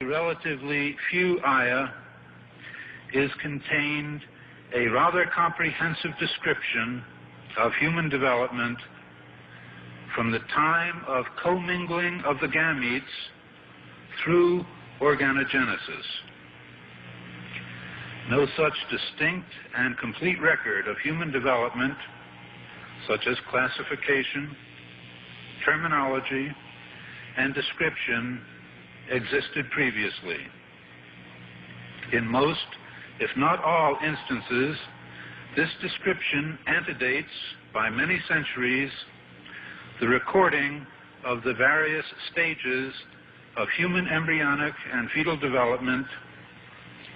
relatively few ayah is contained a rather comprehensive description of human development from the time of commingling of the gametes through organogenesis. No such distinct and complete record of human development, such as classification, terminology, and description, existed previously. In most, if not all instances, this description antedates by many centuries the recording of the various stages of human embryonic and fetal development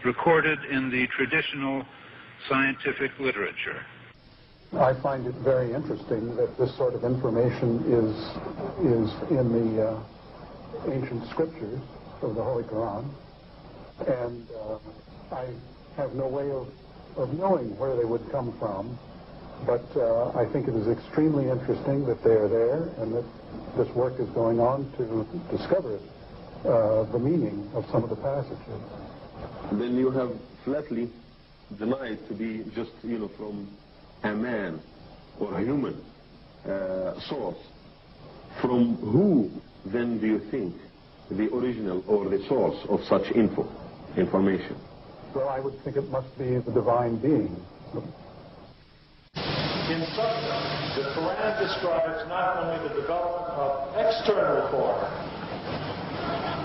recorded in the traditional scientific literature. I find it very interesting that this sort of information is in the ancient scriptures of the Holy Quran, and I have no way of knowing where they would come from, but I think it is extremely interesting that they are there and that this work is going on to discover the meaning of some of the passages. Then you have flatly denied to be just, from a man or a human source. From who then do you think the original or the source of such information? Well, I would think it must be the divine being. In substance, the Quran describes not only the development of external form,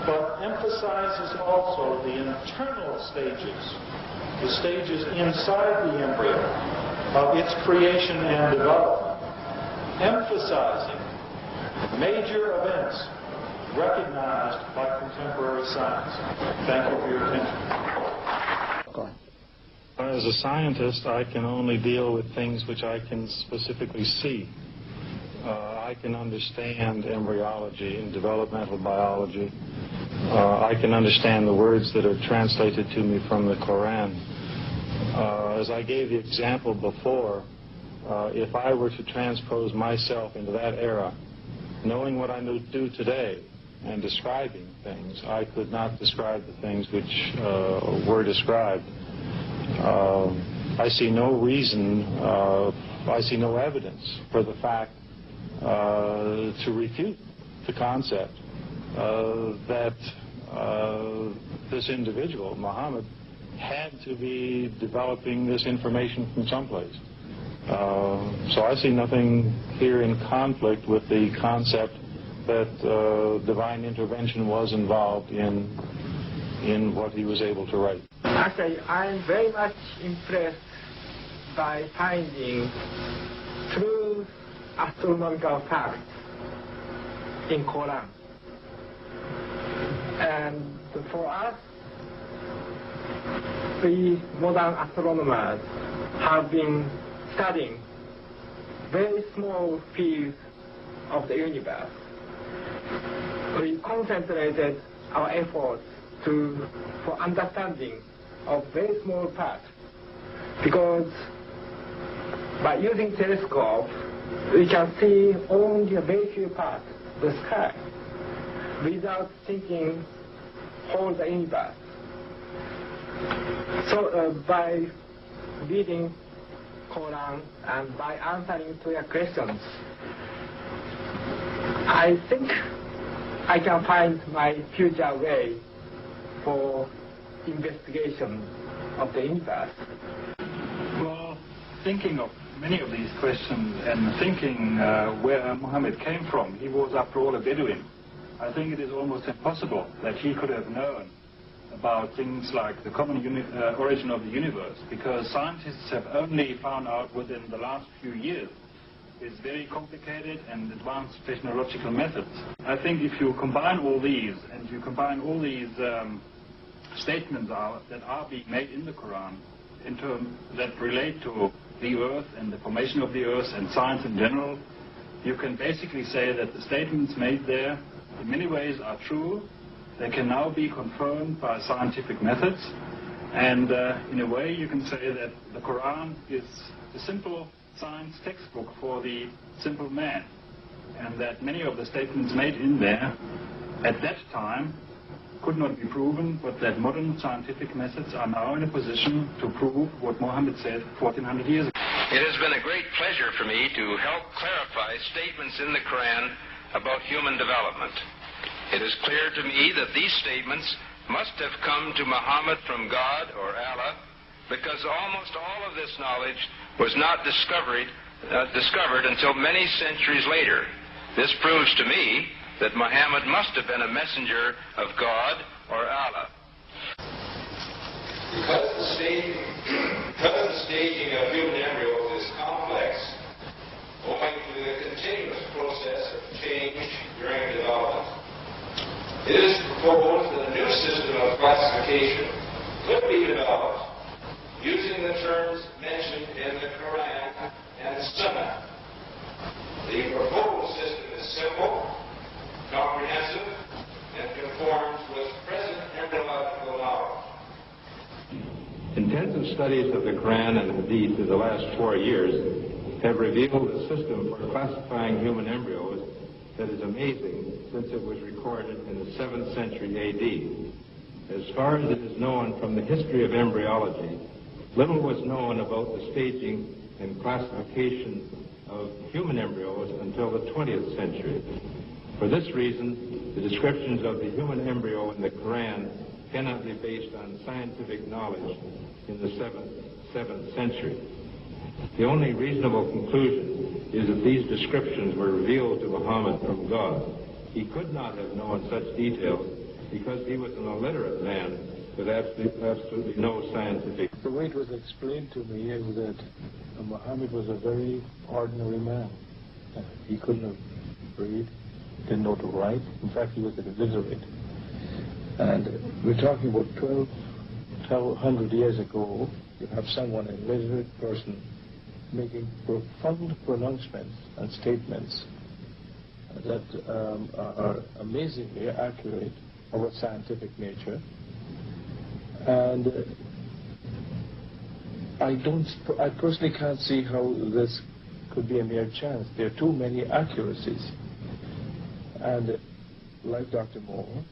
but emphasizes also the internal stages, the stages inside the embryo of its creation and development, emphasizing major events recognized by contemporary science. Thank you for your attention. As a scientist, I can only deal with things which I can specifically see. I can understand embryology and developmental biology. I can understand the words that are translated to me from the Quran. As I gave the example before, if I were to transpose myself into that era, knowing what I do today and describing things, I could not describe the things which were described. I see no reason, I see no evidence for the fact to refute the concept that this individual, Muhammad, had to be developing this information from someplace. So I see nothing here in conflict with the concept that divine intervention was involved in what he was able to write. Actually, I'm very much impressed by finding true astronomical facts in Quran. And for us, we modern astronomers have been studying very small fields of the universe. We concentrated our efforts for understanding of very small parts, because by using telescope we can see only a very few parts of the sky without thinking whole the universe. So by reading Quran and by answering to your questions, I think I can find my future way for investigation of the universe. Well, thinking of many of these questions and thinking where Muhammad came from, he was after all a Bedouin. I think it is almost impossible that he could have known about things like the common origin of the universe, because scientists have only found out within the last few years. It's very complicated and advanced technological methods. I think if you combine all these, and you combine all these statements that are being made in the Quran in terms that relate to the earth and the formation of the earth and science in general, you can basically say that the statements made there in many ways are true. They can now be confirmed by scientific methods, and in a way you can say that the Quran is the simple science textbook for the simple man, and that many of the statements made in there at that time could not be proven, but that modern scientific methods are now in a position to prove what Muhammad said 1400 years ago. It has been a great pleasure for me to help clarify statements in the Quran about human development. It is clear to me that these statements must have come to Muhammad from God or Allah, because almost all of this knowledge was not discovered until many centuries later. This proves to me that Muhammad must have been a messenger of God or Allah. Because the staging of human embryos is complex, owing to the continuous process of change during development, it is proposed that a new system of classification could be developed using the terms mentioned in the Quran and Sunnah. The proposed system is simple, comprehensive, and conforms with present embryological knowledge. Intensive studies of the Quran and Hadith in the last 4 years have revealed a system for classifying human embryos that is amazing since it was recorded in the 7th century A.D. As far as it is known from the history of embryology, little was known about the staging and classification of human embryos until the 20th century. For this reason, the descriptions of the human embryo in the Quran cannot be based on scientific knowledge in the 7th century. The only reasonable conclusion is that these descriptions were revealed to Muhammad from God. He could not have known such details because he was an illiterate man with absolutely no scientific. The way it was explained to me is that Muhammad was a very ordinary man. He couldn't have read, didn't know to write. In fact, he was illiterate. And we're talking about 1,200 years ago. You have someone, an illiterate person, making profound pronouncements and statements that are amazingly accurate of a scientific nature. And I personally can't see how this could be a mere chance. There are too many accuracies. And like Dr. Moore,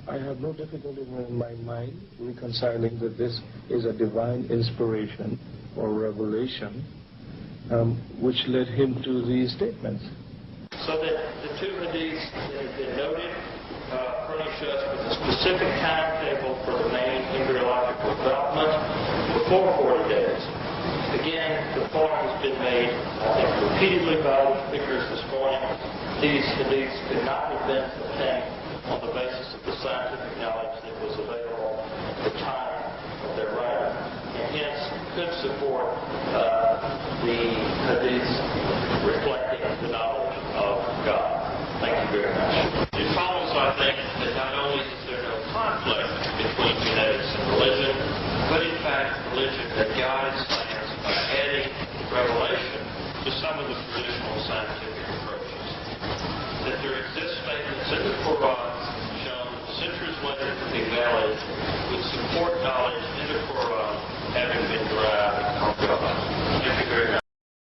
I have no difficulty in my mind reconciling that this is a divine inspiration or revelation which led him to these statements. So that the two hadiths that have been noted furnish us with a specific timetable for the main embryological development before 40 days. Again, the point has been made, I think, repeatedly by the speakers this morning. These hadiths could not have been obtained on the basis of the scientific knowledge that was available at the time of their writing, and hence could support the hadiths reflecting the knowledge of God. Thank you very much. It follows, I think, that not only is there no conflict between genetics and religion, but in fact religion that guides science by adding revelation to some of the traditional scientific approaches. That there exist statements in the Quran shown centuries later to be valid would support knowledge in the Quran having been derived from God. Thank you very much.